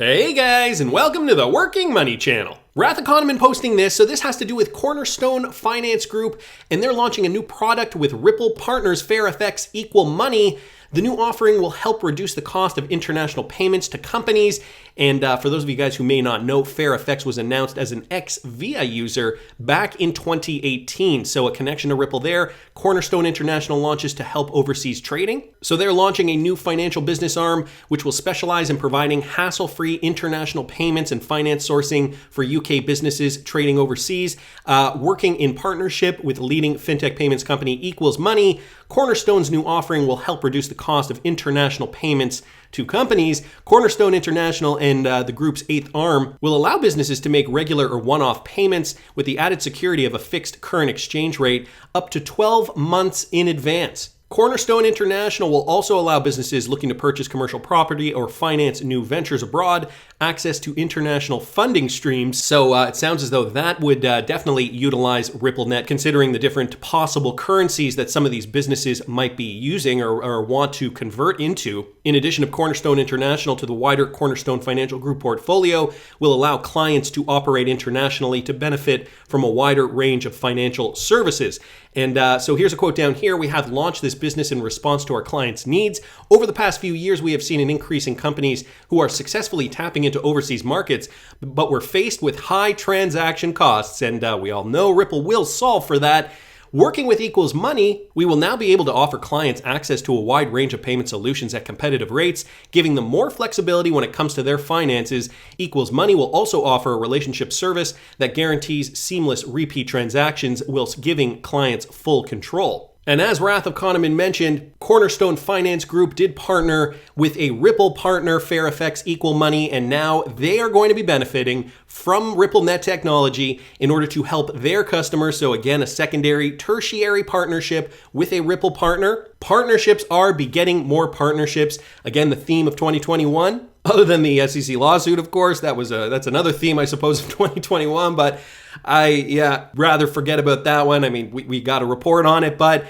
Hey guys, and welcome to the Working Money channel. Wrath Economin posting this, so this has to do with Cornerstone Finance Group, and they're launching a new product with Ripple Partners FairFX Equal Money. The new offering will help reduce the cost of international payments to companies. And for those of you guys who may not know, FairFX was announced as an XVIA user back in 2018. So a connection to Ripple there. Cornerstone International launches to help overseas trading. So they're launching a new financial business arm, which will specialize in providing hassle-free international payments and finance sourcing for UK businesses trading overseas. Working in partnership with leading fintech payments company Equals Money, Cornerstone's new offering will help reduce the cost of international payments to companies. Cornerstone International and the group's eighth arm will allow businesses to make regular or one-off payments with the added security of a fixed current exchange rate up to 12 months in advance. Cornerstone International will also allow businesses looking to purchase commercial property or finance new ventures abroad access to international funding streams. So it sounds as though that would definitely utilize RippleNet, considering the different possible currencies that some of these businesses might be using or want to convert into. In addition of Cornerstone International to the wider Cornerstone Financial Group portfolio, will allow clients to operate internationally to benefit from a wider range of financial services. And so here's a quote down here. We have launched this business in response to our clients' needs. Over the past few years, we have seen an increase in companies who are successfully tapping into overseas markets, but we're faced with high transaction costs, and we all know Ripple will solve for that. Working with Equals Money, we will now be able to offer clients access to a wide range of payment solutions at competitive rates, giving them more flexibility when it comes to their finances. Equals Money will also offer a relationship service that guarantees seamless repeat transactions whilst giving clients full control. And as Wrath of Kahneman mentioned, Cornerstone Finance Group did partner with a Ripple partner, FairFX Equal Money, and now they are going to be benefiting from RippleNet technology in order to help their customers. So again, a secondary, tertiary partnership with a Ripple partner. Partnerships are begetting more partnerships. Again, the theme of 2021. Other than the SEC lawsuit, of course, that's another theme, I suppose, of 2021. But rather forget about that one. I mean, we got a report on it, but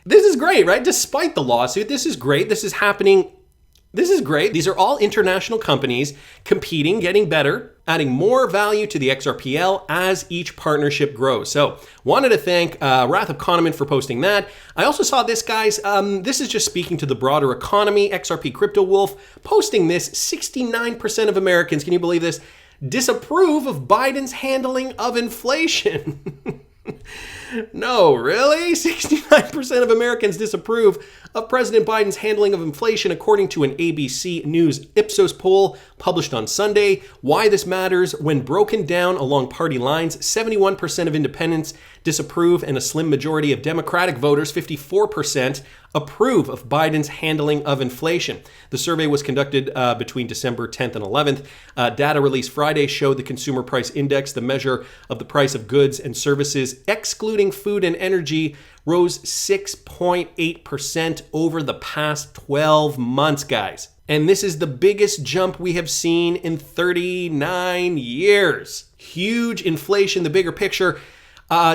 this is great, right? Despite the lawsuit, this is great. This is happening. This is great. These are all international companies competing, getting better, adding more value to the XRPL as each partnership grows. So wanted to thank Wrath of Kahneman for posting that. I also saw this, guys. This is just speaking to the broader economy. XRP Crypto Wolf posting this. 69% of Americans, can you believe this, disapprove of Biden's handling of inflation. No, really? 69% of Americans disapprove of President Biden's handling of inflation, according to an ABC News Ipsos poll published on Sunday. Why this matters: when broken down along party lines, 71% of independents disapprove, and a slim majority of Democratic voters, 54%, approve of Biden's handling of inflation. The survey was conducted between December 10th and 11th. Data released Friday showed the Consumer Price Index, the measure of the price of goods and services, excluding food and energy, rose 6.8% over the past 12 months, guys. And this is the biggest jump we have seen in 39 years. Huge inflation. The bigger picture,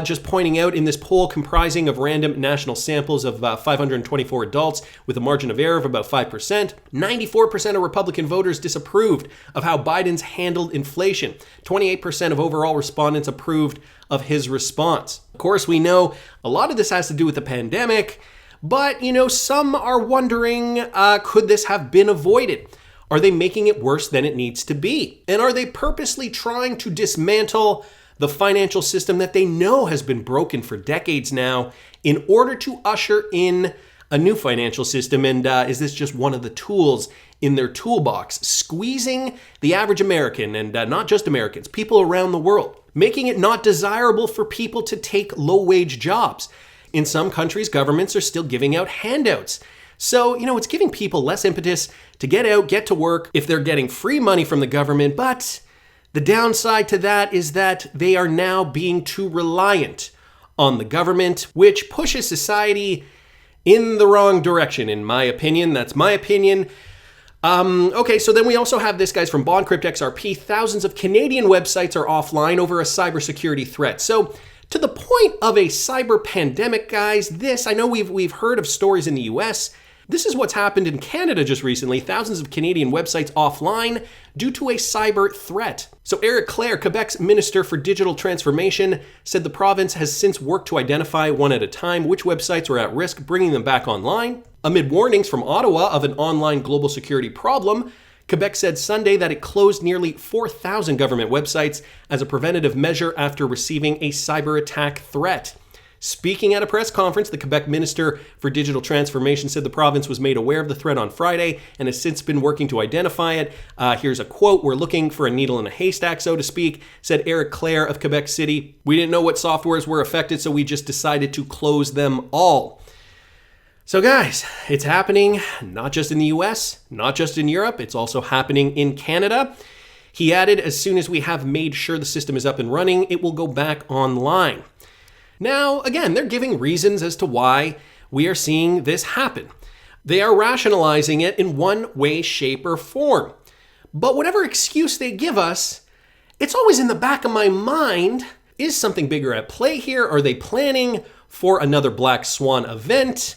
just pointing out in this poll comprising of random national samples of 524 adults with a margin of error of about 5%, 94% of Republican voters disapproved of how Biden's handled inflation. 28% of overall respondents approved of his response. Of course, we know a lot of this has to do with the pandemic, but, some are wondering, could this have been avoided? Are they making it worse than it needs to be? And are they purposely trying to dismantle the financial system that they know has been broken for decades now in order to usher in a new financial system? And is this just one of the tools in their toolbox, squeezing the average American, and not just Americans, people around the world, making it not desirable for people to take low-wage jobs? In some countries, governments are still giving out handouts. So, it's giving people less impetus to get out, get to work if they're getting free money from the government. But the downside to that is that they are now being too reliant on the government, which pushes society in the wrong direction, in my opinion. That's my opinion. Okay, so then we also have this, guys, from BondCrypt XRP. Thousands of Canadian websites are offline over a cybersecurity threat. So to the point of a cyber pandemic, guys, I know we've heard of stories in the US This is what's happened in Canada just recently. Thousands of Canadian websites offline due to a cyber threat. So Eric Clare, Quebec's Minister for Digital Transformation, said the province has since worked to identify one at a time which websites are at risk, bringing them back online. Amid warnings from Ottawa of an online global security problem, Quebec said Sunday that it closed nearly 4,000 government websites as a preventative measure after receiving a cyber attack threat. Speaking at a press conference, the Quebec Minister for Digital Transformation said the province was made aware of the threat on Friday and has since been working to identify it. Here's a quote: "We're looking for a needle in a haystack, so to speak," said Eric Clare of Quebec City. "We didn't know what softwares were affected, so we just decided to close them all." So guys, it's happening not just in the US, not just in Europe, it's also happening in Canada. He added, "As soon as we have made sure the system is up and running, it will go back online." Now, again, they're giving reasons as to why we are seeing this happen. They are rationalizing it in one way, shape, or form. But whatever excuse they give us, it's always in the back of my mind, is something bigger at play here? Are they planning for another Black Swan event?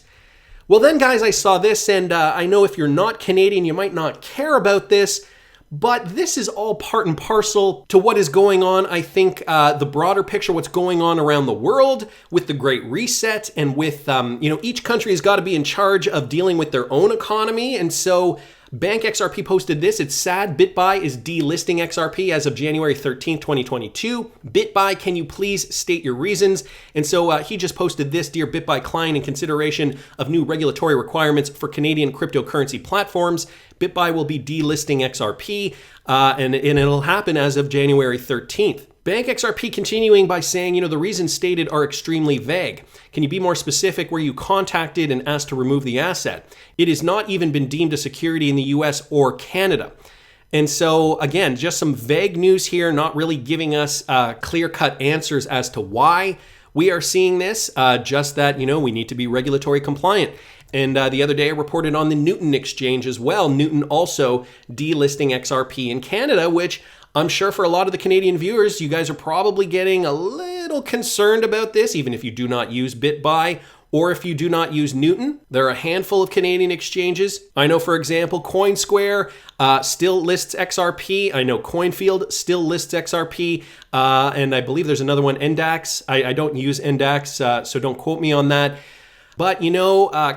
Well then, guys, I saw this, and I know if you're not Canadian, you might not care about this, but this is all part and parcel to what is going on. I think the broader picture, what's going on around the world with the Great Reset, and with, each country has got to be in charge of dealing with their own economy. And so Bank XRP posted this. It's sad. BitBuy is delisting XRP as of January 13th, 2022. BitBuy, can you please state your reasons? And so he just posted this: "Dear BitBuy client, in consideration of new regulatory requirements for Canadian cryptocurrency platforms, BitBuy will be delisting XRP, and it'll happen as of January 13th. Bank XRP continuing by saying, the reasons stated are extremely vague. Can you be more specific? Were you contacted and asked to remove the asset? It has not even been deemed a security in the US or Canada." And so, again, just some vague news here, not really giving us clear-cut answers as to why we are seeing this, just that, we need to be regulatory compliant. And the other day I reported on the Newton exchange as well. Newton also delisting XRP in Canada, which I'm sure for a lot of the Canadian viewers, you guys are probably getting a little concerned about this, even if you do not use BitBuy or if you do not use Newton. There are a handful of Canadian exchanges. I know, for example, CoinSquare still lists XRP. I know CoinField still lists XRP. And I believe there's another one, NDAX. I don't use NDAX, so don't quote me on that. But,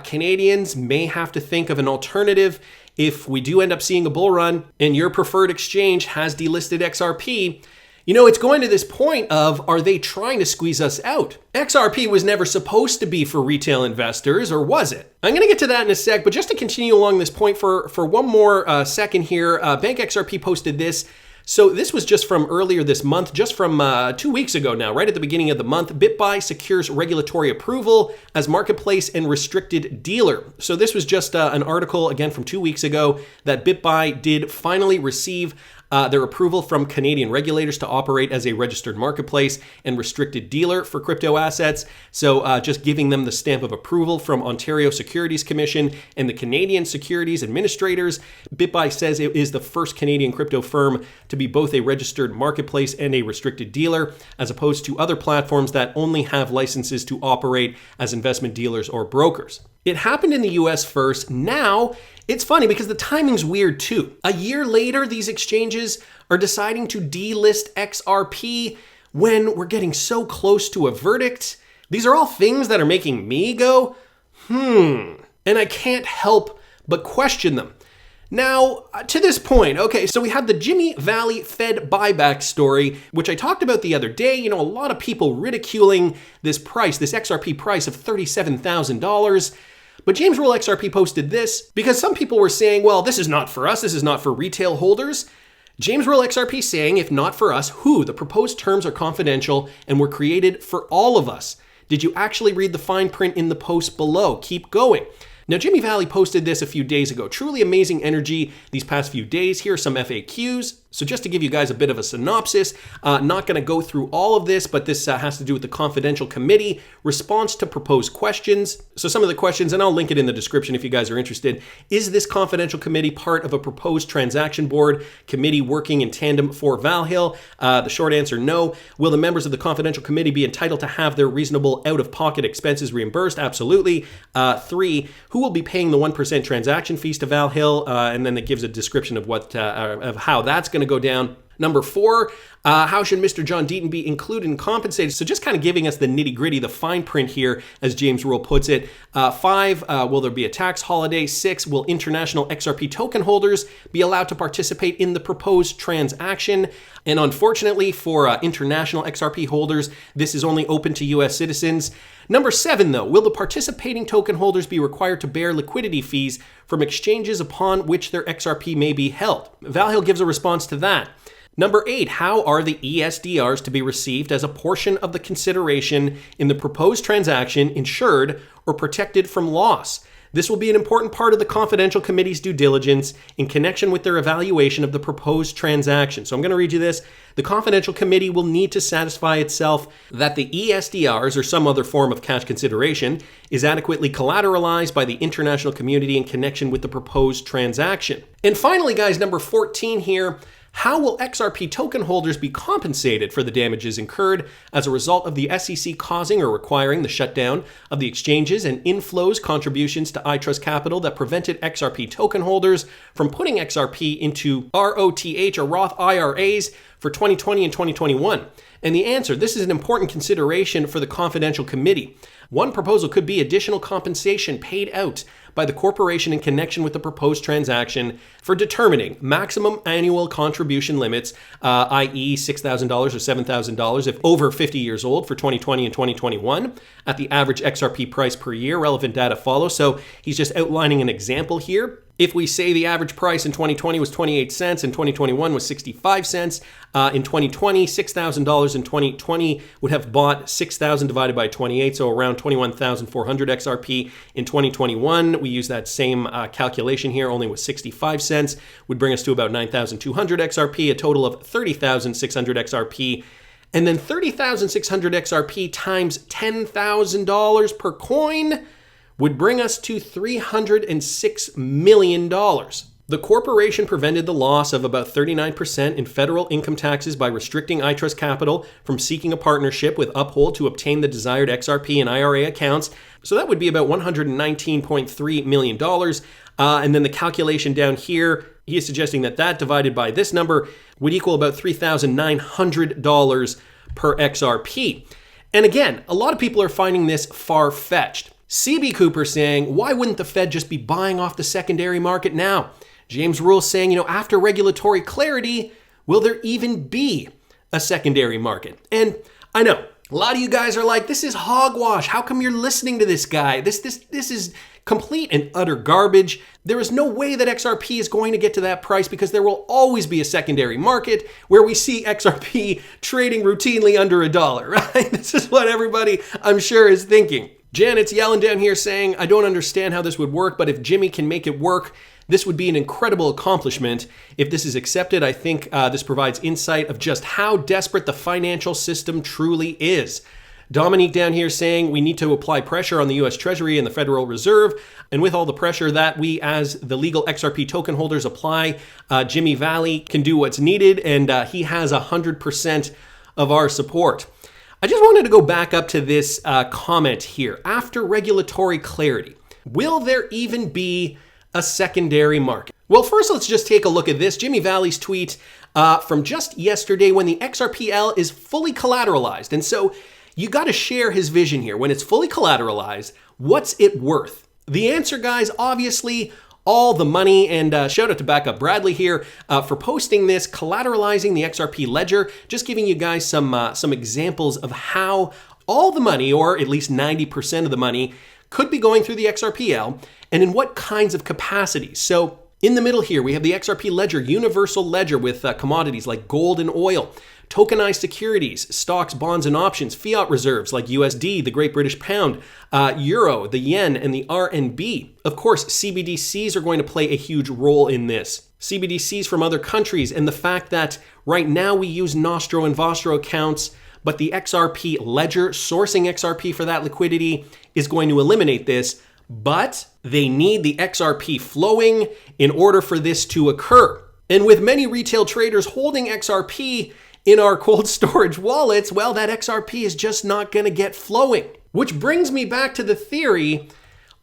Canadians may have to think of an alternative if we do end up seeing a bull run and your preferred exchange has delisted XRP. It's going to this point of, are they trying to squeeze us out? XRP was never supposed to be for retail investors, or was it? I'm going to get to that in a sec, but just to continue along this point for one more second here, Bank XRP posted this. So this was just from earlier this month, just from 2 weeks ago now, right at the beginning of the month. BitBuy secures regulatory approval as marketplace and restricted dealer. So this was just an article, again, from 2 weeks ago, that BitBuy did finally receive their approval from Canadian regulators to operate as a registered marketplace and restricted dealer for crypto assets. So just giving them the stamp of approval from Ontario Securities Commission and the Canadian Securities Administrators. BitBuy says it is the first Canadian crypto firm to be both a registered marketplace and a restricted dealer, as opposed to other platforms that only have licenses to operate as investment dealers or brokers. It happened in the US first. Now, it's funny because the timing's weird too. A year later, these exchanges are deciding to delist XRP when we're getting so close to a verdict. These are all things that are making me go, and I can't help but question them. Now, to this point, okay, so we had the Jimmy Valley Fed buyback story, which I talked about the other day. A lot of people ridiculing this price, this XRP price of $37,000. But James Roll XRP posted this because some people were saying, well, this is not for us, this is not for retail holders. James Roll XRP saying, if not for us, who? The proposed terms are confidential and were created for all of us. Did you actually read the fine print in the post below? Keep going. Now, Jimmy Valley posted this a few days ago. Truly amazing energy these past few days. Here are some FAQs. So just to give you guys a bit of a synopsis, not going to go through all of this, but this has to do with the confidential committee response to proposed questions. So some of the questions, and I'll link it in the description if you guys are interested. Is this confidential committee part of a proposed transaction board committee working in tandem for Valhil? The short answer, no. Will the members of the confidential committee be entitled to have their reasonable out-of-pocket expenses reimbursed? Absolutely. 3, who will be paying the 1% transaction fees to Valhil? And then it gives a description of of how that's going to go down. Number 4, how should Mr. John Deaton be included and compensated? So just kind of giving us the nitty gritty, the fine print here, as James Rule puts it. 5, will there be a tax holiday? 6, will international XRP token holders be allowed to participate in the proposed transaction? And unfortunately for international XRP holders, this is only open to US citizens. Number 7, though, will the participating token holders be required to bear liquidity fees from exchanges upon which their XRP may be held? Valhil gives a response to that. Number 8, how are the ESDRs to be received as a portion of the consideration in the proposed transaction insured or protected from loss? This will be an important part of the confidential committee's due diligence in connection with their evaluation of the proposed transaction. So I'm going to read you this. The confidential committee will need to satisfy itself that the ESDRs or some other form of cash consideration is adequately collateralized by the international community in connection with the proposed transaction. And finally, guys, number 14 here. How will XRP token holders be compensated for the damages incurred as a result of the SEC causing or requiring the shutdown of the exchanges and inflows contributions to iTrust Capital that prevented XRP token holders from putting XRP into ROTH or Roth IRAs for 2020 and 2021? And the answer, this is an important consideration for the confidential committee. One proposal could be additional compensation paid out by the corporation in connection with the proposed transaction for determining maximum annual contribution limits, i.e. $6,000 or $7,000 if over 50 years old for 2020 and 2021 at the average XRP price per year. Relevant data follows. So he's just outlining an example here. If we say the average price in 2020 was 28 cents and 2021 was 65 cents, in 2020, $6,000 in 2020 would have bought 6,000 divided by 28, so around 21,400 XRP. In 2021, we use that same calculation here, only with 65 cents, would bring us to about 9,200 XRP, a total of 30,600 XRP. And then 30,600 XRP times $10,000 per coin would bring us to $306 million. The corporation prevented the loss of about 39% in federal income taxes by restricting iTrust Capital from seeking a partnership with Uphold to obtain the desired XRP and IRA accounts. So that would be about $119.3 million. And then the calculation down here, he is suggesting that that divided by this number would equal about $3,900 per XRP. And again, a lot of people are finding this far-fetched. CB Cooper saying, why wouldn't the Fed just be buying off the secondary market now? James Rule saying, after regulatory clarity, will there even be a secondary market? And I know a lot of you guys are like, this is hogwash. How come you're listening to this guy? This is complete and utter garbage. There is no way that XRP is going to get to that price because there will always be a secondary market where we see XRP trading routinely under $1, right? This is what everybody, I'm sure, is thinking. Janet's yelling down here saying, I don't understand how this would work, but if Jimmy can make it work, this would be an incredible accomplishment. If this is accepted, I think this provides insight of just how desperate the financial system truly is. Dominique down here saying we need to apply pressure on the US Treasury and the Federal Reserve. And with all the pressure that we as the legal XRP token holders apply, Jimmy Valley can do what's needed, and he has 100% of our support. I just wanted to go back up to this comment here. After regulatory clarity, will there even be a secondary market? Well, first, let's just take a look at this. Jimmy Valley's tweet from just yesterday when the XRPL is fully collateralized. And so you got to share his vision here. When it's fully collateralized, what's it worth? The answer, guys, obviously, all the money. And shout out to Backup Bradley here for posting this, collateralizing the XRP ledger, just giving you guys some examples of how all the money, or at least 90% of the money, could be going through the XRPL and in what kinds of capacities. So In the middle here, we have the XRP ledger, universal ledger with commodities like gold and oil, tokenized securities, stocks, bonds, and options, fiat reserves like USD, the Great British Pound, Euro, the Yen, and the RMB. Of course, CBDCs are going to play a huge role in this. CBDCs from other countries, and the fact that right now we use Nostro and Vostro accounts, but the XRP ledger, sourcing XRP for that liquidity, is going to eliminate this. But they need the XRP flowing in order for this to occur. And with many retail traders holding XRP in our cold storage wallets, well, that XRP is just not going to get flowing. Which brings me back to the theory,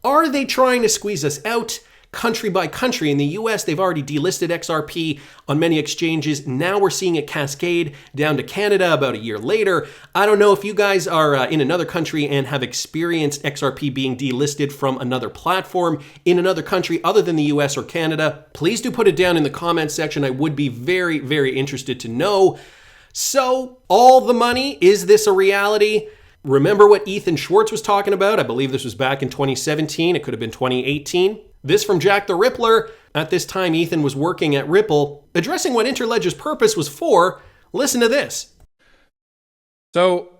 are they trying to squeeze us out? Country by country. In the US, they've already delisted XRP on many exchanges. Now we're seeing it cascade down to Canada about a year later. I don't know if you guys are in another country and have experienced XRP being delisted from another platform in another country other than the US or Canada. Please do put it down in the comments section. I would be very, very interested to know. So, all the money, is this a reality? Remember what Ethan Schwartz was talking about? I believe this was back in 2017. It could have been 2018. This from Jack the Rippler. At this time, Ethan was working at Ripple, addressing what Interledger's purpose was for. Listen to this. So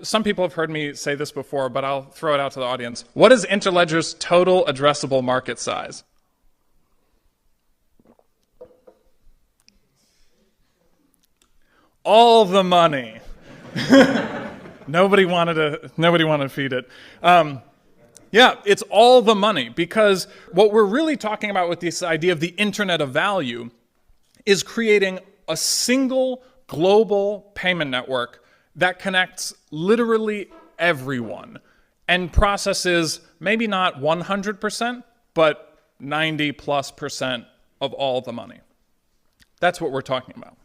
some people have heard me say this before, but I'll throw it out to the audience. What is Interledger's total addressable market size? All the money. Nobody wanted to feed it. Yeah, it's all the money, because what we're really talking about with this idea of the Internet of Value is creating a single global payment network that connects literally everyone and processes maybe not 100%, but 90+% of all the money. That's what we're talking about.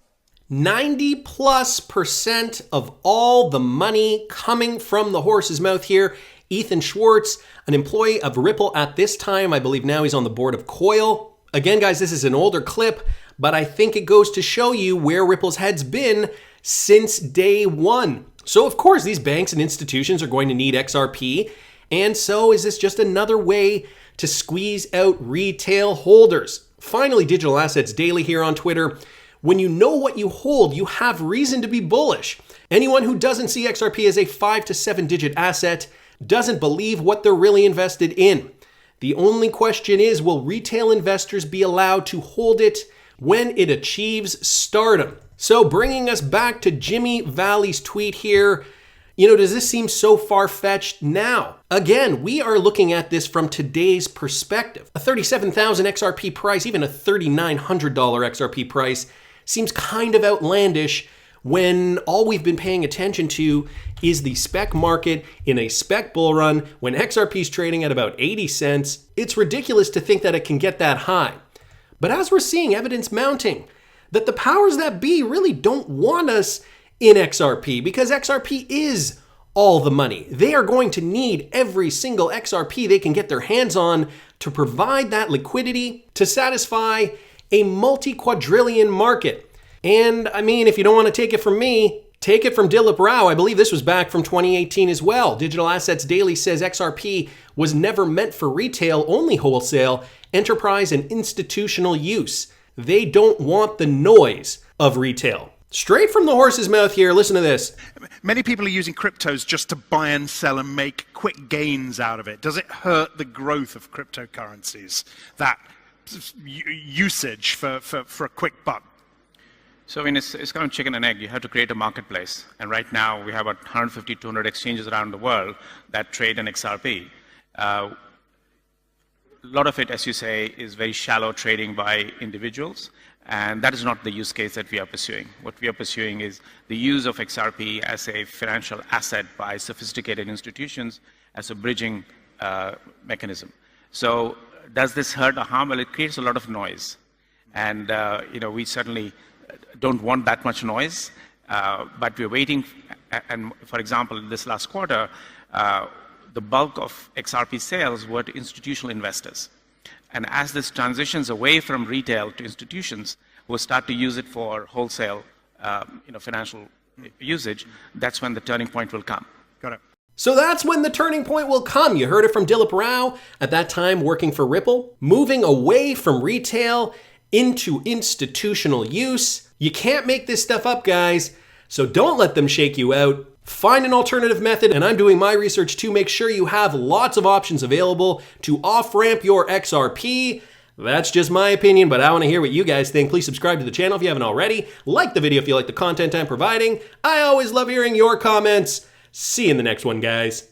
90+% of all the money coming from the horse's mouth here. Ethan Schwartz, an employee of Ripple at this time. I believe now he's on the board of Coil. Again, guys, this is an older clip, but I think it goes to show you where Ripple's head's been since day one. So, of course, these banks and institutions are going to need XRP. And so is this just another way to squeeze out retail holders? Finally, Digital Assets Daily here on Twitter. When you know what you hold, you have reason to be bullish. Anyone who doesn't see XRP as a 5 to 7 digit asset doesn't believe what they're really invested in. The only question is, will retail investors be allowed to hold it when it achieves stardom? So bringing us back to Jimmy Valley's tweet here, does this seem so far-fetched now? Again, we are looking at this from today's perspective. A 37,000 XRP price, even a $3,900 XRP price, seems kind of outlandish when all we've been paying attention to is the spec market in a spec bull run when XRP is trading at about 80 cents. It's ridiculous to think that it can get that high. But as we're seeing evidence mounting that the powers that be really don't want us in XRP because XRP is all the money. They are going to need every single XRP they can get their hands on to provide that liquidity to satisfy a multi-quadrillion market. And I mean, if you don't want to take it from me, take it from Dilip Rao. I believe this was back from 2018 as well. Digital Assets Daily says XRP was never meant for retail, only wholesale, enterprise, and institutional use. They don't want the noise of retail. Straight from the horse's mouth here, listen to this. Many people are using cryptos just to buy and sell and make quick gains out of it. Does it hurt the growth of cryptocurrencies, that usage for a quick buck? So it's kind of chicken and egg. You have to create a marketplace. And right now, we have about 150, 200 exchanges around the world that trade in XRP. A lot of it, as you say, is very shallow trading by individuals. And that is not the use case that we are pursuing. What we are pursuing is the use of XRP as a financial asset by sophisticated institutions as a bridging mechanism. So does this hurt or harm? Well, it creates a lot of noise. And we certainly don't want that much noise, but we're waiting. And for example, this last quarter, the bulk of XRP sales were to institutional investors. And as this transitions away from retail to institutions who will start to use it for wholesale financial usage, that's when the turning point will come. Got it. So that's when the turning point will come. You heard it from Dilip Rao, at that time working for Ripple, moving away from retail into institutional use. You can't make this stuff up, guys, so don't let them shake you out. Find an alternative method, and I'm doing my research to make sure you have lots of options available to off-ramp your XRP. That's just my opinion, but I want to hear what you guys think. Please subscribe to the channel if you haven't already. Like the video if you like the content I'm providing. I always love hearing your comments. See you in the next one, guys.